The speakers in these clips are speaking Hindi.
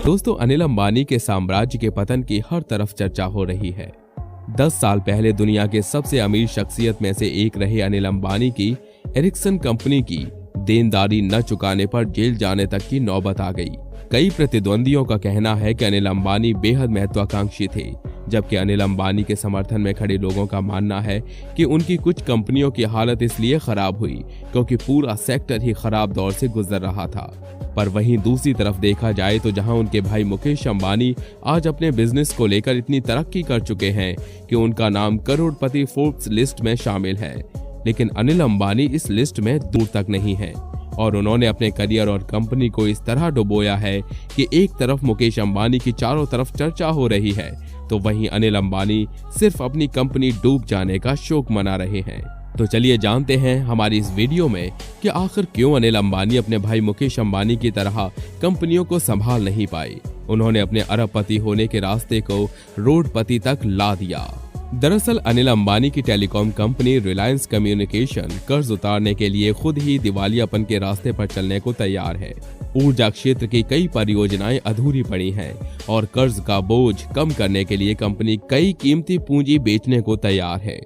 दोस्तों, अनिल अंबानी के साम्राज्य के पतन की हर तरफ चर्चा हो रही है। 10 साल पहले दुनिया के सबसे अमीर शख्सियत में से एक रहे अनिल अंबानी की एरिक्सन कंपनी की देनदारी न चुकाने पर जेल जाने तक की नौबत आ गई। कई प्रतिद्वंदियों का कहना है कि अनिल अंबानी बेहद महत्वाकांक्षी थे, जबकि अनिल अंबानी के समर्थन में खड़े लोगों का मानना है कि उनकी कुछ कंपनियों की हालत इसलिए खराब हुई क्योंकि पूरा सेक्टर ही खराब दौर से गुजर रहा था। पर वहीं दूसरी तरफ देखा जाए तो जहां उनके भाई मुकेश अंबानी आज अपने बिजनेस को लेकर इतनी तरक्की कर चुके हैं कि उनका नाम करोड़पति फोर्ब्स लिस्ट में शामिल है, लेकिन अनिल अंबानी इस लिस्ट में दूर तक नहीं है और उन्होंने अपने करियर और कंपनी को इस तरह डुबोया है कि एक तरफ मुकेश अंबानी की चारों तरफ चर्चा हो रही है तो वहीं अनिल अंबानी सिर्फ अपनी कंपनी डूब जाने का शोक मना रहे हैं। तो चलिए जानते हैं हमारी इस वीडियो में कि आखिर क्यों अनिल अंबानी अपने भाई मुकेश अंबानी की तरह कंपनियों को संभाल नहीं पाए। उन्होंने अपने अरबपति होने के रास्ते को रोडपति तक ला दिया। दरअसल अनिल अंबानी की टेलीकॉम कंपनी रिलायंस कम्युनिकेशन कर्ज उतारने के लिए खुद ही दिवालियापन के रास्ते पर चलने को तैयार है। ऊर्जा क्षेत्र की कई परियोजनाएं अधूरी पड़ी हैं और कर्ज का बोझ कम करने के लिए कंपनी कई कीमती पूंजी बेचने को तैयार है।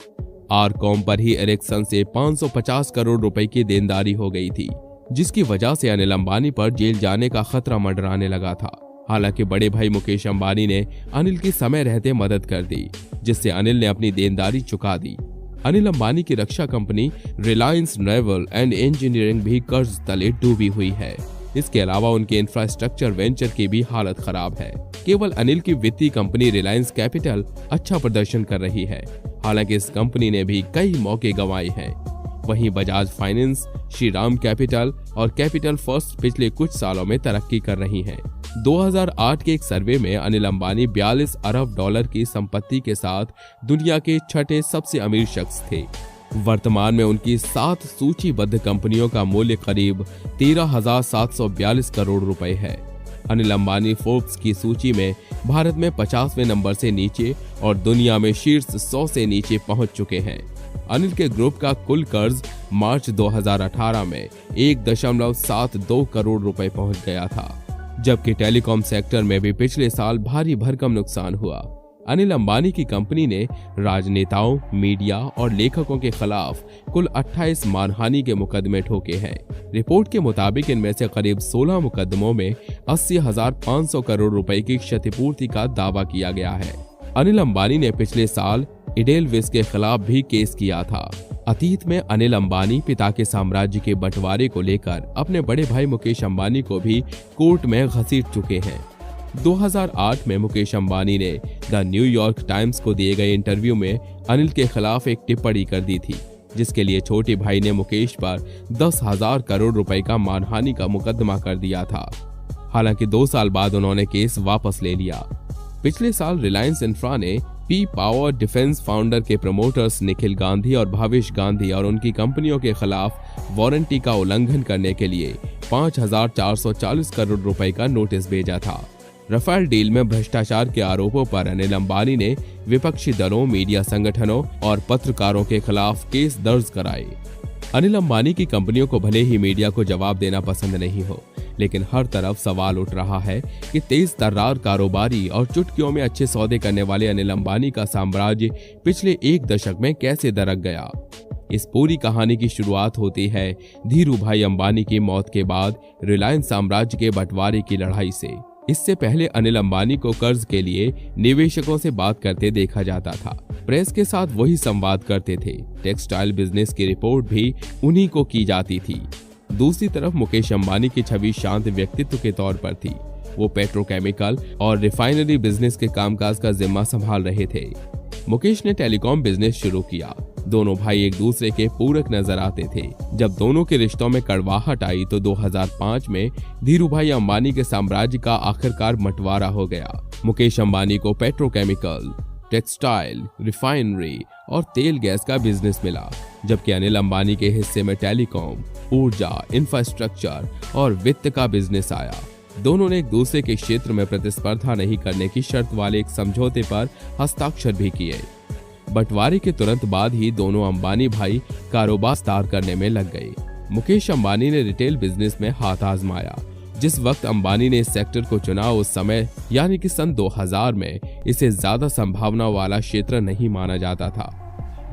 आरकॉम पर ही एरिक्सन से 550 करोड़ रुपए की देनदारी हो गई थी, जिसकी वजह से अनिल अंबानी पर जेल जाने का खतरा मंडराने लगा था। हालांकि बड़े भाई मुकेश अंबानी ने अनिल की समय रहते मदद कर दी, जिससे अनिल ने अपनी देनदारी चुका दी। अनिल अंबानी की रक्षा कंपनी रिलायंस नेवल एंड इंजीनियरिंग भी कर्ज तले डूबी हुई है। इसके अलावा उनके इंफ्रास्ट्रक्चर वेंचर की भी हालत खराब है। केवल अनिल की वित्तीय कंपनी रिलायंस कैपिटल अच्छा प्रदर्शन कर रही है, हालांकि इस कंपनी ने भी कई मौके गंवाए हैं। वहीं बजाज फाइनेंस, श्रीराम कैपिटल और कैपिटल फर्स्ट पिछले कुछ सालों में तरक्की कर रही हैं। 2008 के एक सर्वे में अनिल अंबानी 42 अरब डॉलर की संपत्ति के साथ दुनिया के छठे सबसे अमीर शख्स थे। वर्तमान में उनकी 7 सूचीबद्ध कंपनियों का मूल्य करीब 13,742 करोड़ रुपए है। अनिल अंबानी फोर्ब्स की सूची में भारत में 50वें नंबर से नीचे और दुनिया में शीर्ष 100 से नीचे पहुंच चुके हैं। अनिल के ग्रुप का कुल कर्ज मार्च 2018 में 1.72 करोड़ रुपए पहुंच गया था, जबकि टेलीकॉम सेक्टर में भी पिछले साल भारी भरकम नुकसान हुआ। अनिल अंबानी की कंपनी ने राजनेताओं, मीडिया और लेखकों के खिलाफ कुल 28 मानहानि के मुकदमे ठोके हैं। रिपोर्ट के मुताबिक इनमें से करीब 16 मुकदमों में 80,500 करोड़ रुपए की क्षतिपूर्ति का दावा किया गया है। अनिल अंबानी ने पिछले साल इडेलविस के खिलाफ भी केस किया था। अतीत में अनिल अंबानी पिता के साम्राज्य के बंटवारे को लेकर अपने बड़े भाई मुकेश अंबानी को भी कोर्ट में घसीट चुके हैं। 2008 में मुकेश अंबानी ने द न्यूयॉर्क टाइम्स को दिए गए इंटरव्यू में अनिल के खिलाफ एक टिप्पणी कर दी थी, जिसके लिए छोटे भाई ने मुकेश पर 10,000 करोड़ रुपए का मानहानि का मुकदमा कर दिया था। हालांकि 2 साल बाद उन्होंने केस वापस ले लिया। पिछले साल रिलायंस इंफ्रा ने पी पावर डिफेंस फाउंडर के प्रमोटर्स निखिल गांधी और भावेश गांधी और उनकी कंपनियों के खिलाफ वारंटी का उल्लंघन करने के लिए 5,440 करोड़ रुपए का नोटिस भेजा था। राफेल डील में भ्रष्टाचार के आरोपों पर अनिल अंबानी ने विपक्षी दलों, मीडिया संगठनों और पत्रकारों के खिलाफ केस दर्ज कराए। अनिल अंबानी की कंपनियों को भले ही मीडिया को जवाब देना पसंद नहीं हो, लेकिन हर तरफ सवाल उठ रहा है कि तेज तर्रार कारोबारी और चुटकियों में अच्छे सौदे करने वाले अनिल अंबानी का साम्राज्य पिछले 1 दशक में कैसे दरक गया। इस पूरी कहानी की शुरुआत होती है धीरू भाई अंबानी की मौत के बाद रिलायंस साम्राज्य के बंटवारे की लड़ाई से। इससे पहले अनिल अंबानी को कर्ज के लिए निवेशकों से बात करते देखा जाता था। प्रेस के साथ वही संवाद करते थे। टेक्सटाइल बिजनेस की रिपोर्ट भी उन्हीं को की जाती थी। दूसरी तरफ मुकेश अंबानी की छवि शांत व्यक्तित्व के तौर पर थी। वो पेट्रोकेमिकल और रिफाइनरी बिजनेस के कामकाज का जिम्मा संभाल रहे थे। मुकेश ने टेलीकॉम बिजनेस शुरू किया। दोनों भाई एक दूसरे के पूरक नजर आते थे। जब दोनों के रिश्तों में कड़वाहट आई तो 2005 में धीरू भाई अंबानी के साम्राज्य का आखिरकार बंटवारा हो गया। मुकेश अंबानी को पेट्रोकेमिकल, टेक्सटाइल, रिफाइनरी और तेल गैस का बिजनेस मिला, जबकि अनिल अंबानी के हिस्से में टेलीकॉम, ऊर्जा, इंफ्रास्ट्रक्चर और वित्त का बिजनेस आया। दोनों ने एक दूसरे के क्षेत्र में प्रतिस्पर्धा नहीं करने की शर्त वाले एक समझौते पर हस्ताक्षर भी किए। बंटवारे के तुरंत बाद ही दोनों अंबानी भाई कारोबार विस्तार करने में लग गए। मुकेश अंबानी ने रिटेल बिजनेस में हाथ आजमाया, जिस वक्त अंबानी ने इस सेक्टर को चुना उस समय यानी कि सन 2000 में इसे ज्यादा संभावना वाला क्षेत्र नहीं माना जाता था।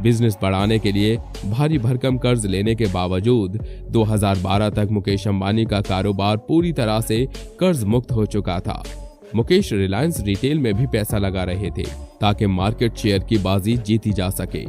बिजनेस बढ़ाने के लिए भारी भरकम कर्ज लेने के बावजूद 2012 तक मुकेश अंबानी का कारोबार पूरी तरह से कर्ज मुक्त हो चुका था। मुकेश रिलायंस रिटेल में भी पैसा लगा रहे थे ताकि मार्केट शेयर की बाजी जीती जा सके।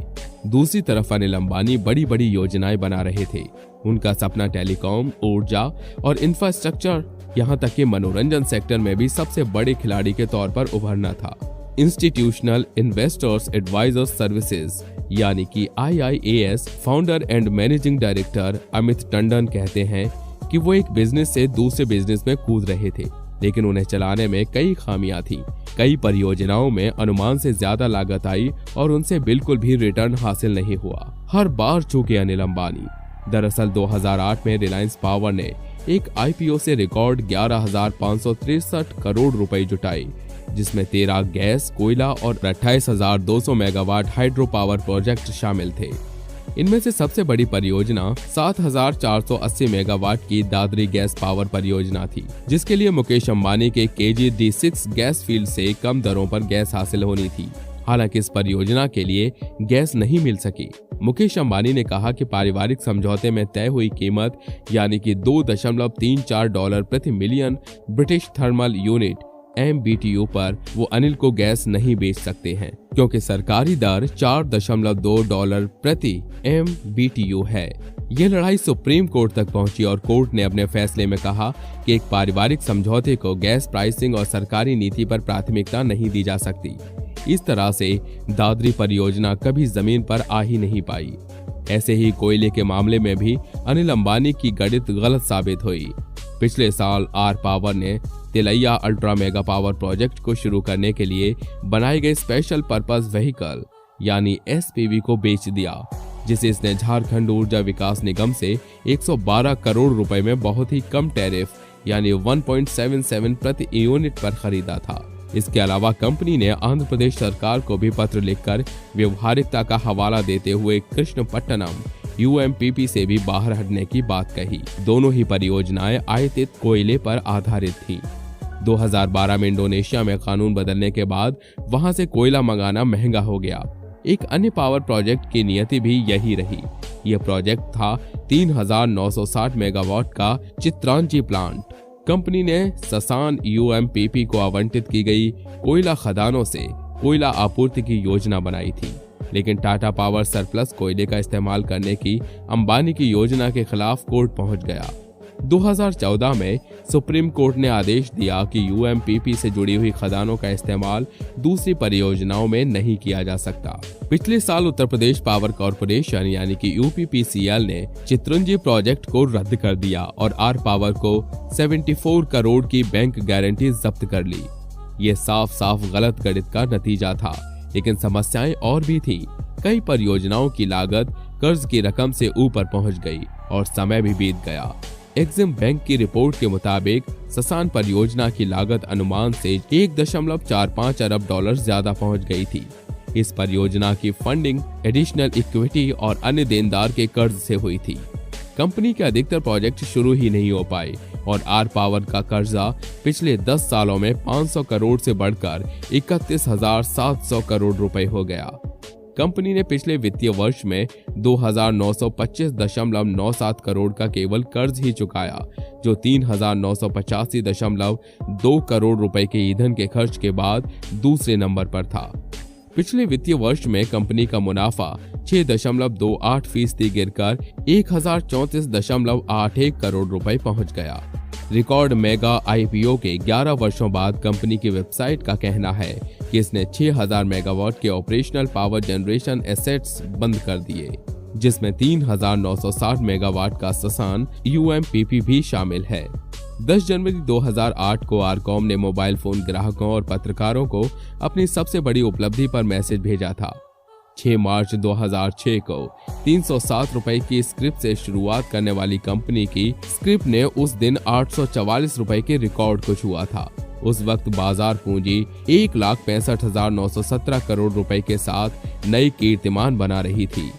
दूसरी तरफ अनिल अंबानी बड़ी बड़ी योजनाएं बना रहे थे। उनका सपना टेलीकॉम, ऊर्जा और इंफ्रास्ट्रक्चर, यहाँ तक कि मनोरंजन सेक्टर में भी सबसे बड़े खिलाड़ी के तौर पर उभरना था। इंस्टीट्यूशनल इन्वेस्टर्स एडवाइजर्स सर्विसेज यानी कि IIAS founder and managing director Amit Tandon कहते हैं कि वो एक बिजनेस से दूसरे बिजनेस में कूद रहे थे, लेकिन उन्हें चलाने में कई खामियां थी। कई परियोजनाओं में अनुमान से ज्यादा लागत आई और उनसे बिल्कुल भी रिटर्न हासिल नहीं हुआ। हर बार चूके अनिल अंबानी। दरअसल 2008 में रिलायंस पावर ने एक IPO से रिकॉर्ड 11,563 करोड़ रुपए जुटाए, जिसमें 13 गैस, कोयला और 28,200 मेगावाट हाइड्रो पावर प्रोजेक्ट शामिल थे। इनमें से सबसे बड़ी परियोजना 7,480 मेगावाट की दादरी गैस पावर परियोजना थी, जिसके लिए मुकेश अंबानी के KG-D6 गैस फील्ड से कम दरों पर गैस हासिल होनी थी। हालांकि इस परियोजना के लिए गैस नहीं मिल सकी। मुकेश अंबानी ने कहा कि पारिवारिक समझौते में तय हुई कीमत यानी कि $2.34 प्रति million British thermal unit MBTU पर वो अनिल को गैस नहीं बेच सकते हैं, क्योंकि सरकारी दर $4.2 प्रति MBTU है। ये लड़ाई सुप्रीम कोर्ट तक पहुंची और कोर्ट ने अपने फैसले में कहा कि एक पारिवारिक समझौते को गैस प्राइसिंग और सरकारी नीति पर प्राथमिकता नहीं दी जा सकती। इस तरह से दादरी परियोजना कभी जमीन पर आ ही नहीं पाई। ऐसे ही कोयले के मामले में भी अनिल अंबानी की गणित गलत साबित हुई। पिछले साल आर पावर ने Tilaiya ultra mega power project को शुरू करने के लिए बनाए गए स्पेशल पर्पस व्हीकल यानी SPV को बेच दिया, जिसे इसने झारखंड ऊर्जा विकास निगम से 112 करोड़ रुपए में बहुत ही कम टैरिफ यानी 1.77 प्रति यूनिट पर खरीदा था। इसके अलावा कंपनी ने आंध्र प्रदेश सरकार को भी पत्र लिखकर व्यवहारिकता का हवाला देते हुए कृष्णपट्टनम UMPP से भी बाहर हटने की बात कही। दोनों ही परियोजनाएं आयातित कोयले पर आधारित थी। 2012 में इंडोनेशिया में कानून बदलने के बाद वहां से कोयला मंगाना महंगा हो गया। एक अन्य पावर प्रोजेक्ट की नियति भी यही रही। यह प्रोजेक्ट था 3,960 मेगावाट का चित्रांची प्लांट। कंपनी ने ससान UMPP को आवंटित की गई कोयला खदानों से कोयला आपूर्ति की योजना बनाई थी, लेकिन टाटा पावर सरप्लस कोयले का इस्तेमाल करने की अंबानी की योजना के खिलाफ कोर्ट पहुंच गया। 2014 में सुप्रीम कोर्ट ने आदेश दिया कि UMPP से जुड़ी हुई खदानों का इस्तेमाल दूसरी परियोजनाओं में नहीं किया जा सकता। पिछले साल उत्तर प्रदेश पावर कॉर्पोरेशन यानी कि UPPCL ने चित्रंजी प्रोजेक्ट को रद्द कर दिया और आर पावर को 74 करोड़ की बैंक गारंटी जब्त कर ली। ये साफ साफ गलत गणित का नतीजा था, लेकिन समस्याएं और भी थी। कई परियोजनाओं की लागत कर्ज की रकम से ऊपर पहुंच गई और समय भी बीत गया। एक्सिम बैंक की रिपोर्ट के मुताबिक ससान परियोजना की लागत अनुमान से 1.45 अरब डॉलर ज्यादा पहुंच गई थी। इस परियोजना की फंडिंग एडिशनल इक्विटी और अन्य देनदार के कर्ज से हुई थी। कंपनी के अधिकतर प्रोजेक्ट शुरू ही नहीं हो पाए और आर पावर का कर्जा पिछले 10 सालों में 500 करोड़ से बढ़कर 31,700 करोड़ रुपए हो गया। कंपनी ने पिछले वित्तीय वर्ष में 2,925.97 करोड़ का केवल कर्ज ही चुकाया, जो 3,985.2 करोड़ रुपए के ईंधन के खर्च के बाद दूसरे नंबर पर था। पिछले वित्तीय वर्ष में कंपनी का मुनाफा 6.28% गिरकर 1,034.81 करोड़ रुपए पहुंच गया। रिकॉर्ड मेगा IPO के 11 वर्षों बाद कंपनी की वेबसाइट का कहना है कि इसने 6,000 मेगावाट के ऑपरेशनल पावर जनरेशन एसेट्स बंद कर दिए, जिसमें 3,960 मेगावाट का ससान UMPP भी शामिल है। 10 जनवरी 2008 को आरकॉम ने मोबाइल फोन ग्राहकों और पत्रकारों को अपनी सबसे बड़ी उपलब्धि पर मैसेज भेजा था। 6 मार्च 2006 को 307 रुपए की स्क्रिप्ट से शुरुआत करने वाली कंपनी की स्क्रिप्ट ने उस दिन 844 रुपए के रिकॉर्ड को छुआ था। उस वक्त बाजार पूंजी 1,65,917 करोड़ रुपए के साथ नई कीर्तिमान बना रही थी।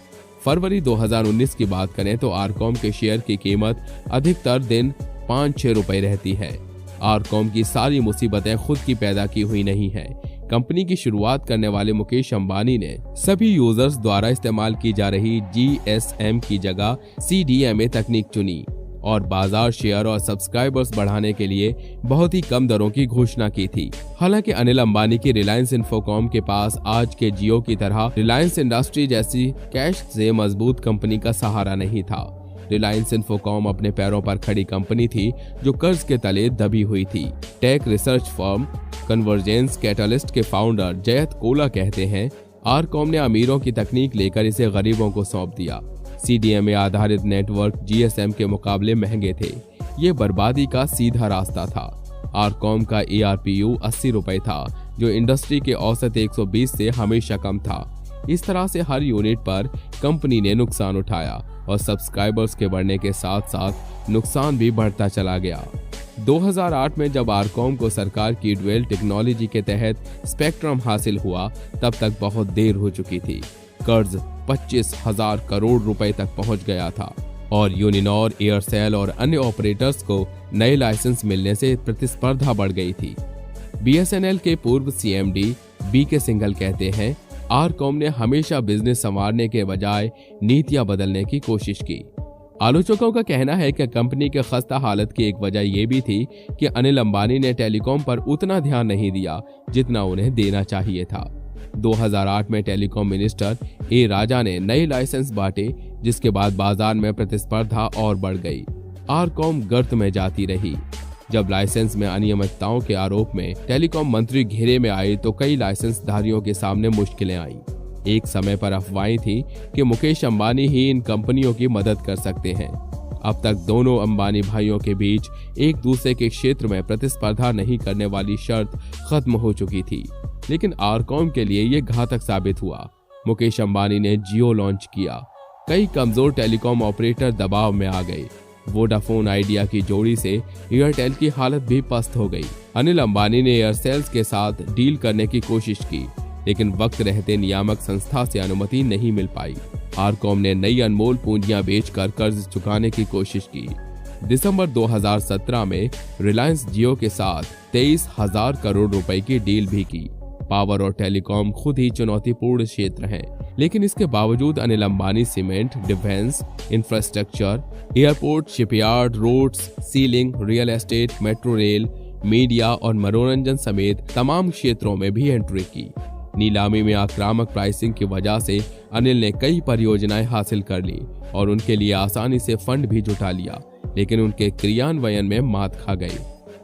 फरवरी 2019 की बात करें तो आरकॉम के शेयर की कीमत अधिकतर दिन 5-6 रुपए रहती है। आरकॉम की सारी मुसीबतें खुद की पैदा की हुई नहीं है। कंपनी की शुरुआत करने वाले मुकेश अंबानी ने सभी यूजर्स द्वारा इस्तेमाल की जा रही GSM की जगह CDMA तकनीक चुनी और बाजार शेयर और सब्सक्राइबर्स बढ़ाने के लिए बहुत ही कम दरों की घोषणा की थी। हालांकि अनिल अंबानी की रिलायंस इंफोकॉम के पास आज के जियो की तरह रिलायंस इंडस्ट्री जैसी कैश से मजबूत कंपनी का सहारा नहीं था। रिलायंस इंफोकॉम अपने पैरों पर खड़ी कंपनी थी जो कर्ज के तले दबी हुई थी। Tech research firm convergence catalyst के फाउंडर जयत कोला कहते हैं, आरकॉम ने अमीरों की तकनीक लेकर इसे गरीबों को सौंप दिया। CDMA आधारित नेटवर्क GSM के मुकाबले महंगे थे। ये बर्बादी का सीधा रास्ता था। आरकॉम का ARPU 80 रुपए था, जो इंडस्ट्री के औसत 120 से हमेशा कम था। इस तरह से हर यूनिट पर कंपनी ने नुकसान उठाया और सब्सक्राइबर्स के बढ़ने के साथ साथ नुकसान भी बढ़ता चला गया। 2008 में जब आरकॉम को सरकार की ड्यूल टेक्नोलॉजी के तहत स्पेक्ट्रम हासिल हुआ, तब तक बहुत देर हो चुकी थी। कर्ज 25,000 करोड़ रुपए तक पहुंच गया था और यूनिनॉर, एयरसेल और अन्य ऑपरेटर्स को नए लाइसेंस मिलने से प्रतिस्पर्धा बढ़ गई थी। BSNL के पूर्व CMD BK सिंघल कहते हैं, आरकॉम ने हमेशा बिजनेस संवारने के बजाय नीतियां बदलने की कोशिश की। आलोचकों का कहना है कि कंपनी के खस्ता हालत की एक वजह यह भी थी कि अनिल अंबानी ने टेलीकॉम पर उतना ध्यान नहीं दिया जितना उन्हें देना चाहिए था। 2008 में टेलीकॉम मिनिस्टर A राजा ने नए लाइसेंस बांटे, जिसके बाद बाजार में प्रतिस्पर्धा और बढ़ गई। आरकॉम गर्त में जाती रही। जब लाइसेंस में अनियमितताओं के आरोप में टेलीकॉम मंत्री घेरे में आए तो कई लाइसेंसधारियों के सामने मुश्किलें आईं। एक समय पर अफवाहें थी कि मुकेश अंबानी ही इन कंपनियों की मदद कर सकते हैं। अब तक दोनों अंबानी भाइयों के बीच एक दूसरे के क्षेत्र में प्रतिस्पर्धा नहीं करने वाली शर्त खत्म हो चुकी थी, लेकिन आरकॉम के लिए ये घातक साबित हुआ। मुकेश अंबानी ने जियो लॉन्च किया। कई कमजोर टेलीकॉम ऑपरेटर दबाव में आ गए। वोडाफोन आइडिया की जोड़ी से एयरटेल की हालत भी पस्त हो गई। अनिल अंबानी ने एयरसेल के साथ डील करने की कोशिश की, लेकिन वक्त रहते नियामक संस्था से अनुमति नहीं मिल पाई। आरकॉम ने नई अनमोल पूंजियां बेचकर कर्ज चुकाने की कोशिश की। दिसंबर 2017 में रिलायंस जियो के साथ 23,000 करोड़ रुपए की डील भी की। पावर और टेलीकॉम खुद ही चुनौतीपूर्ण क्षेत्र हैं, लेकिन इसके बावजूद Anil Ambani cement, defence, infrastructure, airport, shipyard, roads, ceiling, real estate, metro rail, media और मनोरंजन समेत तमाम क्षेत्रों में भी एंट्री की। नीलामी में आक्रामक प्राइसिंग की वजह से अनिल ने कई परियोजनाएं हासिल कर ली और उनके लिए आसानी से फंड भी जुटा लिया, लेकिन उनके क्रियान्वयन में मात खा गई।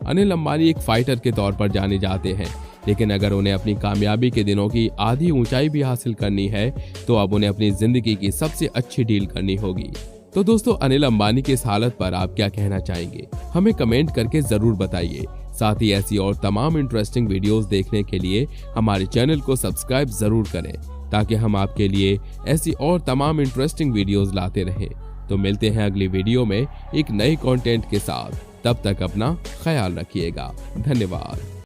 अनिल अंबानी एक फाइटर के तौर पर जाने जाते हैं, लेकिन अगर उन्हें अपनी कामयाबी के दिनों की आधी ऊंचाई भी हासिल करनी है तो अब उन्हें अपनी जिंदगी की सबसे अच्छी डील करनी होगी। तो दोस्तों, अनिल अंबानी की इस हालत पर आप क्या कहना चाहेंगे? हमें कमेंट करके जरूर बताइए। साथ ही ऐसी और तमाम इंटरेस्टिंग वीडियोस देखने के लिए हमारे चैनल को सब्सक्राइब जरूर करें, ताकि हम आपके लिए ऐसी और तमाम इंटरेस्टिंग वीडियोस लाते रहें। तो मिलते हैं अगली वीडियो में एक नए कंटेंट के साथ। तब तक अपना ख्याल रखिएगा। धन्यवाद।